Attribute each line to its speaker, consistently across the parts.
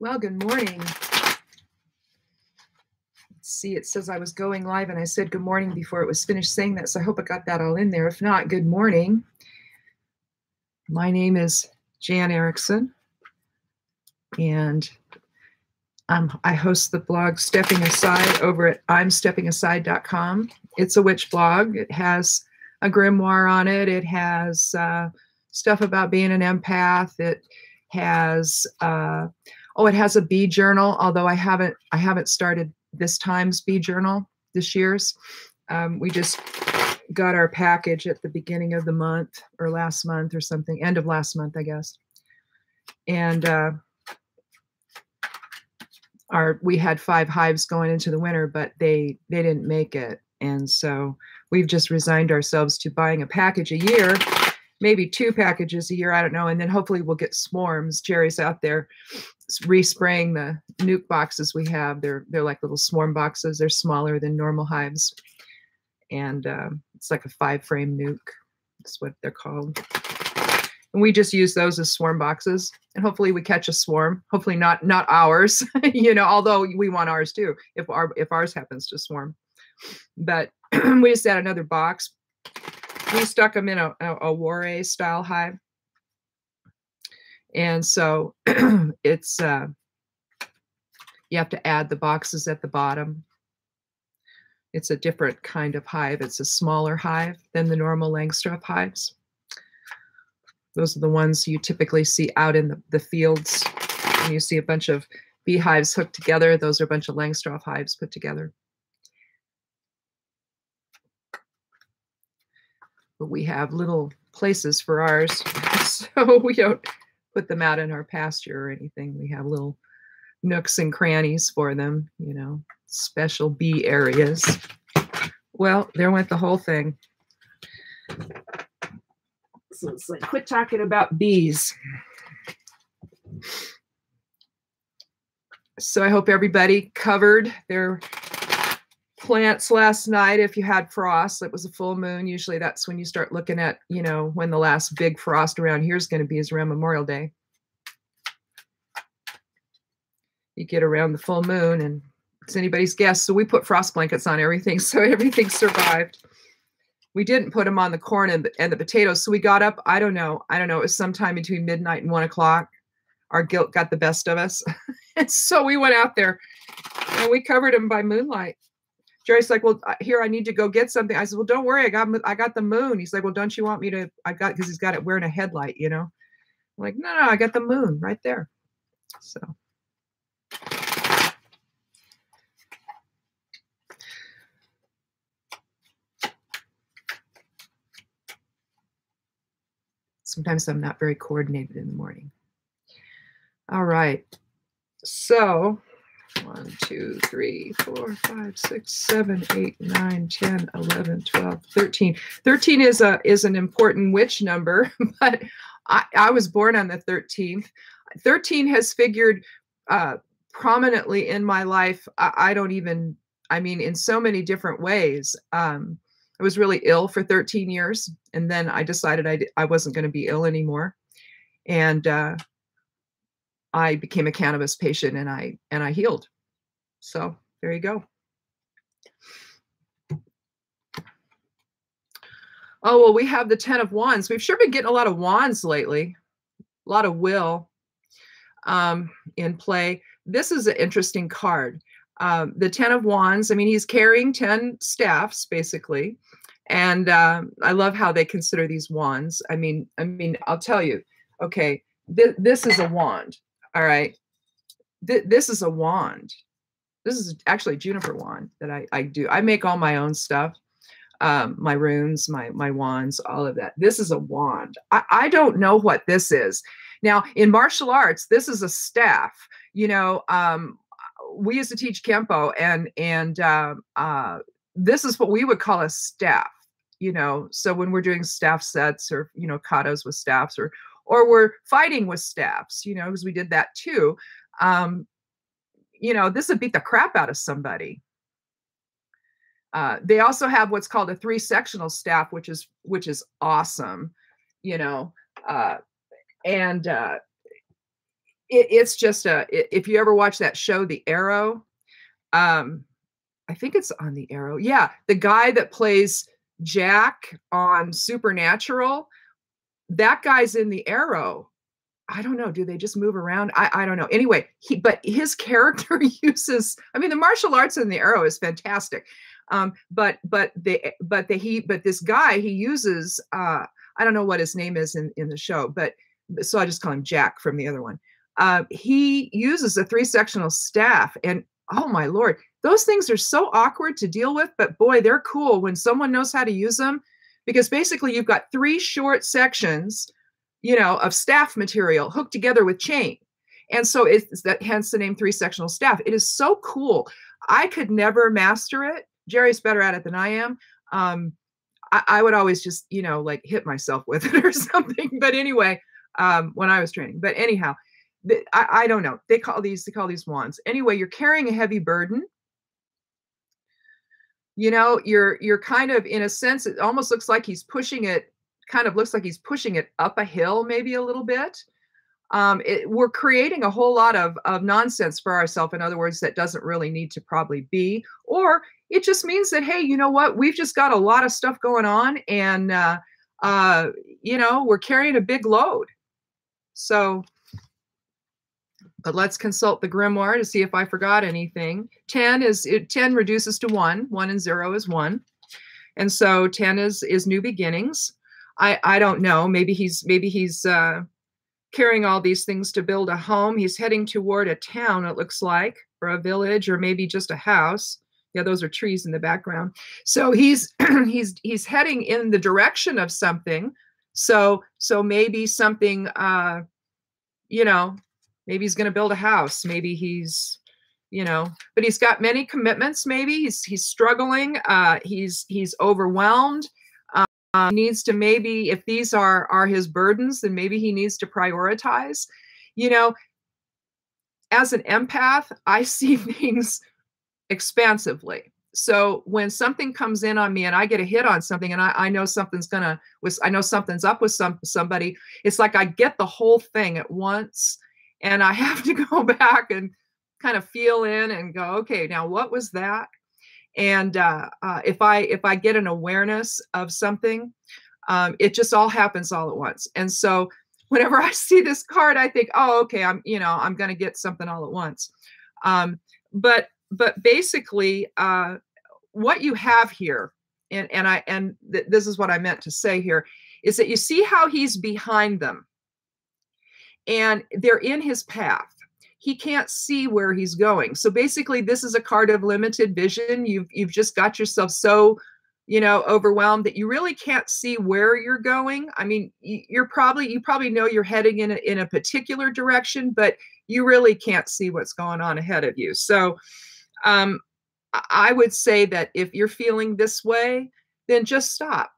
Speaker 1: Well, good morning. Let's see, it says I was going live and I said good morning before it was finished saying that, so I hope I got that all in there. If not, good morning. My name is Jan Erickson, and I host the blog Stepping Aside over at imsteppingaside.com. It's a witch blog. It has a grimoire on it. It has stuff about being an empath. It has it has a bee journal, although I haven't started this time's bee journal, this year's. We just got our package at the beginning of the month or last month or something, end of last month, I guess. And we had 5 hives going into the winter, but they didn't make it. And so we've just resigned ourselves to buying a package a year, maybe 2 packages a year, I don't know. And then hopefully we'll get swarms. Jerry's out there respraying the nuke boxes we have. They're like little swarm boxes. They're smaller than normal hives. And it's like a 5-frame nuke. That's what they're called. And we just use those as swarm boxes. And hopefully we catch a swarm. Hopefully not ours, although we want ours too, if ours happens to swarm. But we just add another box. We stuck them in a Warre style hive. And so it's, you have to add the boxes at the bottom. It's a different kind of hive. It's a smaller hive than the normal Langstroth hives. Those are the ones you typically see out in the fields. When you see a bunch of beehives hooked together, those are a bunch of Langstroth hives put together. But we have little places for ours, so we don't put them out in our pasture or anything. We have little nooks and crannies for them, special bee areas. Well, there went the whole thing. So it's like, quit talking about bees. So I hope everybody covered their plants last night. If you had frost, it was a full moon. Usually that's when you start looking at, when the last big frost around here is going to be is around Memorial Day. You get around the full moon and it's anybody's guess. So we put frost blankets on everything. So everything survived. We didn't put them on the corn and the potatoes. So we got up, I don't know. It was sometime between midnight and 1 o'clock. Our guilt got the best of us. And so we went out there and we covered them by moonlight. Jerry's like, well, here, I need to go get something. I said, well, don't worry. I got the moon. He's like, well, don't you want me to, because he's got it wearing a headlight, I'm like, no, I got the moon right there. So. Sometimes I'm not very coordinated in the morning. All right. So 1, 2, 3, 4, 5, 6, 7, 8, 9, 10, 11, 12, 13. 13 is an important witch number, but I was born on the 13th. 13 has figured prominently in my life. In so many different ways. I was really ill for 13 years, and then I decided I wasn't going to be ill anymore. And I became a cannabis patient, and I healed. So there you go. Oh, well, we have the 10 of Wands. We've sure been getting a lot of wands lately. A lot of will in play. This is an interesting card. The 10 of Wands, he's carrying 10 staffs, basically. And I love how they consider these wands. I'll tell you, okay, this is a wand. All right. This is a wand. This is actually a juniper wand that I do. I make all my own stuff. My runes, my wands, all of that. This is a wand. I don't know what this is. Now, in martial arts, this is a staff. We used to teach Kempo, and this is what we would call a staff, so when we're doing staff sets or, katas with staffs or we're fighting with staffs, because we did that too. This would beat the crap out of somebody. They also have what's called a 3-sectional staff, which is awesome, and It's just if you ever watch that show, The Arrow, um, I think it's on The Arrow. Yeah, the guy that plays Jack on Supernatural, that guy's in The Arrow. I don't know. Do they just move around? I don't know. Anyway, but his character uses. I mean, the martial arts in The Arrow is fantastic. But this guy, he uses. I don't know what his name is in the show, but so I just call him Jack from the other one. He uses a 3-sectional staff, and oh my Lord, those things are so awkward to deal with. But boy, they're cool when someone knows how to use them, because basically you've got 3 short sections, of staff material hooked together with chain. And so it's that, hence the name 3-sectional staff. It is so cool. I could never master it. Jerry's better at it than I am. I would always just, like hit myself with it or something. But anyway, when I was training. But anyhow, I don't know. They call these wands. Anyway, you're carrying a heavy burden. You're kind of, in a sense, it almost looks like he's pushing it. Kind of looks like he's pushing it up a hill, maybe a little bit. We're creating a whole lot of nonsense for ourselves. In other words, that doesn't really need to probably be, or it just means that, hey, you know what? We've just got a lot of stuff going on, and we're carrying a big load. So, but let's consult the grimoire to see if I forgot anything. 10 reduces to 1. 1 and 0 is 1, and so 10 is new beginnings. I don't know. Maybe he's carrying all these things to build a home. He's heading toward a town, it looks like, or a village, or maybe just a house. Yeah, those are trees in the background. So he's he's heading in the direction of something. So maybe something, maybe he's going to build a house. Maybe he's, but he's got many commitments. Maybe he's struggling. He's overwhelmed. He needs to, maybe if these are his burdens, then maybe he needs to prioritize. As an empath, I see things expansively. So when something comes in on me and I get a hit on something, and I know something's up with somebody, it's like I get the whole thing at once, and I have to go back and kind of feel in and go, okay, now what was that? And if I get an awareness of something, it just all happens all at once. And so whenever I see this card, I think, oh, okay, I'm going to get something all at once. But basically, what you have here, and this is what I meant to say here, is that you see how he's behind them, and they're in his path. He can't see where he's going. So basically, this is a card of limited vision. You've just got yourself so, overwhelmed that you really can't see where you're going. I mean, you probably know you're heading in a particular direction, but you really can't see what's going on ahead of you. So I would say that if you're feeling this way, then just stop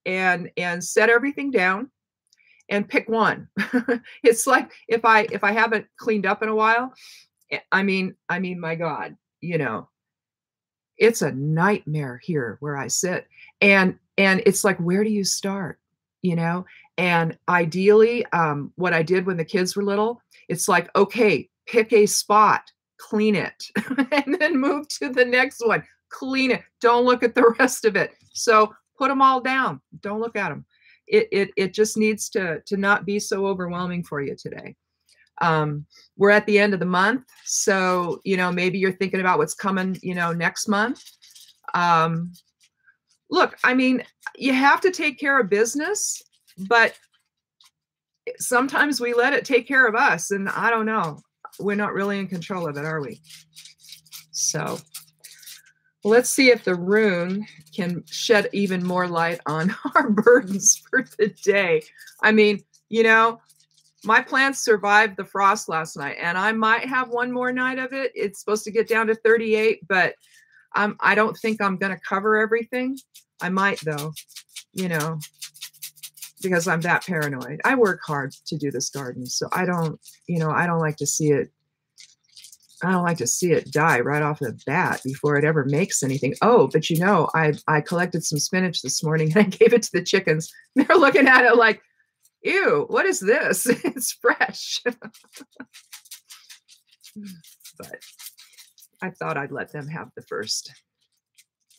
Speaker 1: and set everything down and pick one. It's like if I haven't cleaned up in a while, I mean, my God, it's a nightmare here where I sit, and it's like, where do you start? And ideally, what I did when the kids were little, it's like, okay, pick a spot, clean it, and then move to the next one, clean it. Don't look at the rest of it. So put them all down. Don't look at them. It just needs to not be so overwhelming for you today. We're at the end of the month, so maybe you're thinking about what's coming next month. Look, I mean, you have to take care of business, but sometimes we let it take care of us, and I don't know, we're not really in control of it, are we? So let's see if the rune can shed even more light on our burdens for the day. I mean, my plants survived the frost last night, and I might have one more night of it. It's supposed to get down to 38, but I don't think I'm going to cover everything. I might, though, because I'm that paranoid. I work hard to do this garden, so I don't like to see it. I don't like to see it die right off the bat before it ever makes anything. Oh, but I collected some spinach this morning and I gave it to the chickens. They're looking at it like, Ew, what is this? It's fresh. But I thought I'd let them have the first.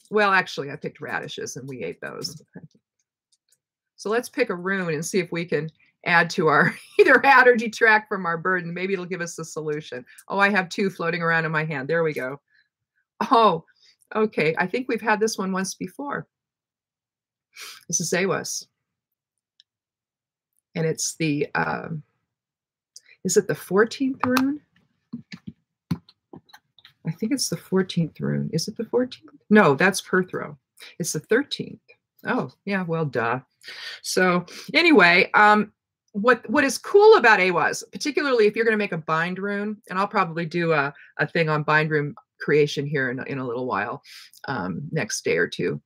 Speaker 1: Well, actually, I picked radishes and we ate those. So let's pick a rune and see if we can add to our either add or detract from our burden. Maybe it'll give us a solution. Oh, I have 2 floating around in my hand. There we go. Oh, okay. I think we've had this one once before. This is Awas. And it's the, is it the 14th rune? I think it's the 14th rune. Is it the 14th? No, that's Perthro. It's the 13th. Oh, yeah, well, duh. So anyway, what is cool about Awas, particularly if you're going to make a bind rune, and I'll probably do a thing on bind rune creation here in a little while, next day or two.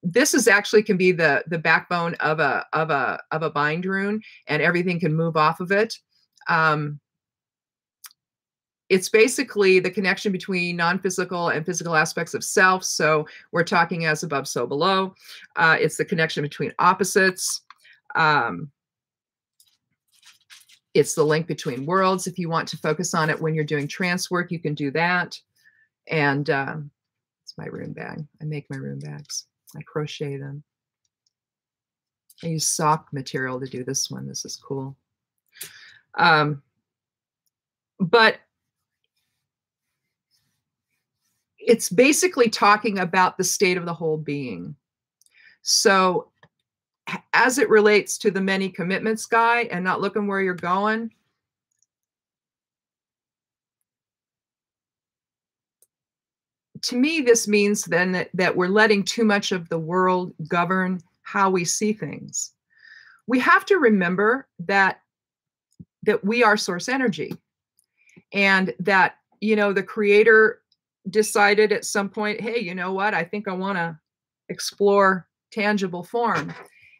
Speaker 1: This is actually can be the backbone of a bind rune, and everything can move off of it. It's basically the connection between non-physical and physical aspects of self. So we're talking as above, so below. It's the connection between opposites. It's the link between worlds. If you want to focus on it when you're doing trance work, you can do that. And it's my rune bag. I make my rune bags. I crochet them. I use sock material to do this one. This is cool. But it's basically talking about the state of the whole being. So as it relates to the many commitments guy and not looking where you're going, to me, this means then that we're letting too much of the world govern how we see things. We have to remember that we are source energy, and that, you know, the creator decided at some point, hey, you know what? I think I want to explore tangible form.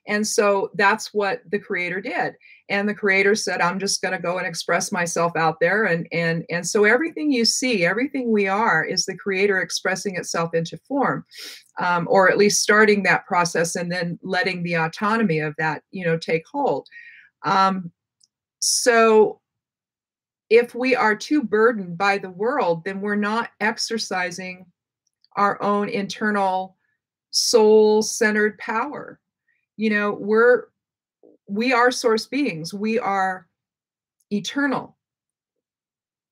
Speaker 1: And so that's what the creator did. And the creator said, I'm just going to go and express myself out there. And so everything you see, everything we are, is the creator expressing itself into form, or at least starting that process and then letting the autonomy of that, you know, take hold. So if we are too burdened by the world, then we're not exercising our own internal soul-centered power. You know, we are source beings. We are eternal.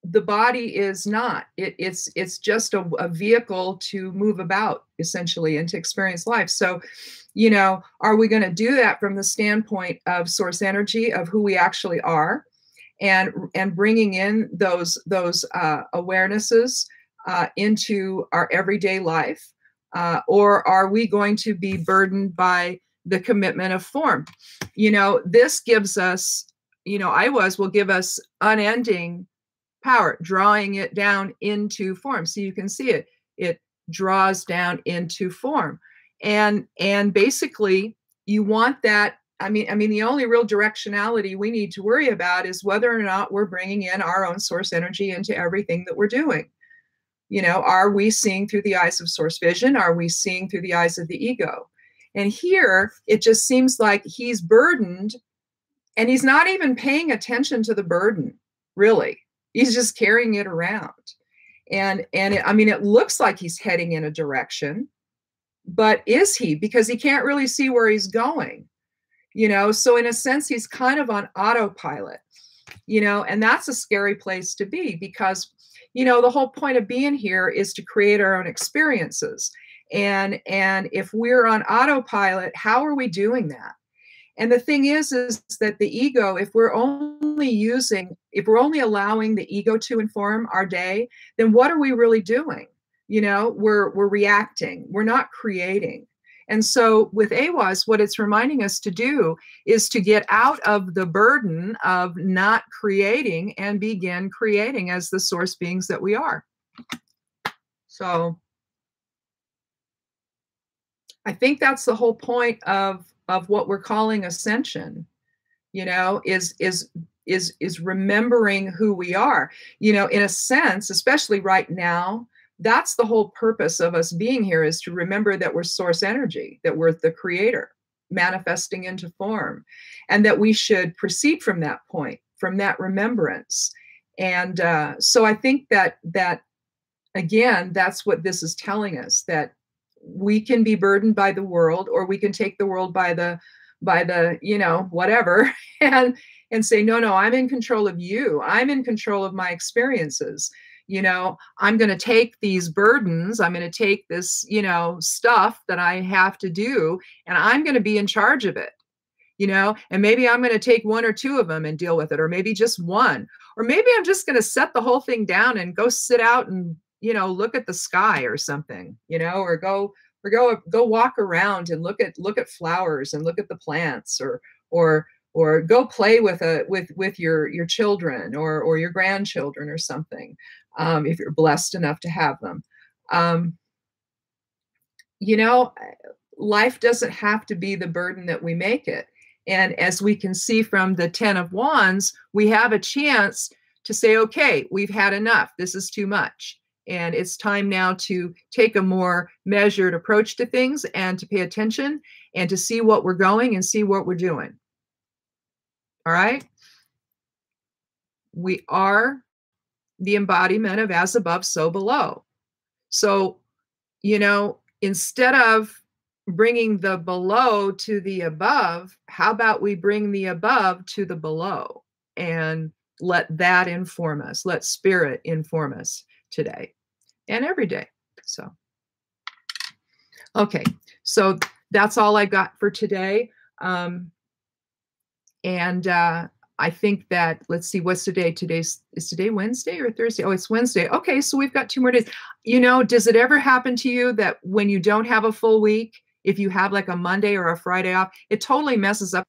Speaker 1: The body is not. It's just a vehicle to move about, essentially, and to experience life. So, you know, are we going to do that from the standpoint of source energy, of who we actually are, and bringing in those awarenesses into our everyday life, or are we going to be burdened by the commitment of form? You know, this gives us, you know, will give us unending power, drawing it down into form. So you can see it draws down into form, and basically you want that. I mean, the only real directionality we need to worry about is whether or not we're bringing in our own source energy into everything that we're doing. You know, are we seeing through the eyes of source vision? Are we seeing through the eyes of the ego? And here, it just seems like he's burdened, and he's not even paying attention to the burden, really. He's just carrying it around. And it looks like he's heading in a direction, but is he? Because he can't really see where he's going. You know, so in a sense, he's kind of on autopilot, you know, and that's a scary place to be, because, you know, the whole point of being here is to create our own experiences. And if we're on autopilot, how are we doing that? And the thing is that the ego, if we're only allowing the ego to inform our day, then what are we really doing? You know, we're reacting, we're not creating. And so with Awas, what it's reminding us to do is to get out of the burden of not creating and begin creating as the source beings that we are. So I think that's the whole point of what we're calling ascension, you know, is remembering who we are. You know, in a sense, especially right now, that's the whole purpose of us being here, is to remember that we're source energy, that we're the creator. manifesting into form, and that we should proceed from that point, from that remembrance. And so I think that again, that's what this is telling us, that we can be burdened by the world, or we can take the world by the whatever, and say, no, I'm in control of you. I'm in control of my experiences. I'm going to take these burdens. I'm going to take this, stuff that I have to do, and I'm going to be in charge of it. And maybe I'm going to take one or two of them and deal with it, or maybe just one, or maybe I'm just going to set the whole thing down and go sit out and, look at the sky or something, or go walk around and look at flowers and look at the plants, or go play with your children or your grandchildren or something, if you're blessed enough to have them. Life doesn't have to be the burden that we make it. And as we can see from the 10 of Wands, we have a chance to say, okay, we've had enough. This is too much. And it's time now to take a more measured approach to things, and to pay attention, and to see what we're going and see what we're doing. All right? We are the embodiment of as above, so below. So, instead of bringing the below to the above, how about we bring the above to the below and let that inform us? Let spirit inform us today and every day. So, okay, so that's all I got for today. I think that, let's see, what's today? Is today Wednesday or Thursday? Oh, it's Wednesday. Okay, so we've got 2 more days. Does it ever happen to you that when you don't have a full week, if you have like a Monday or a Friday off, it totally messes up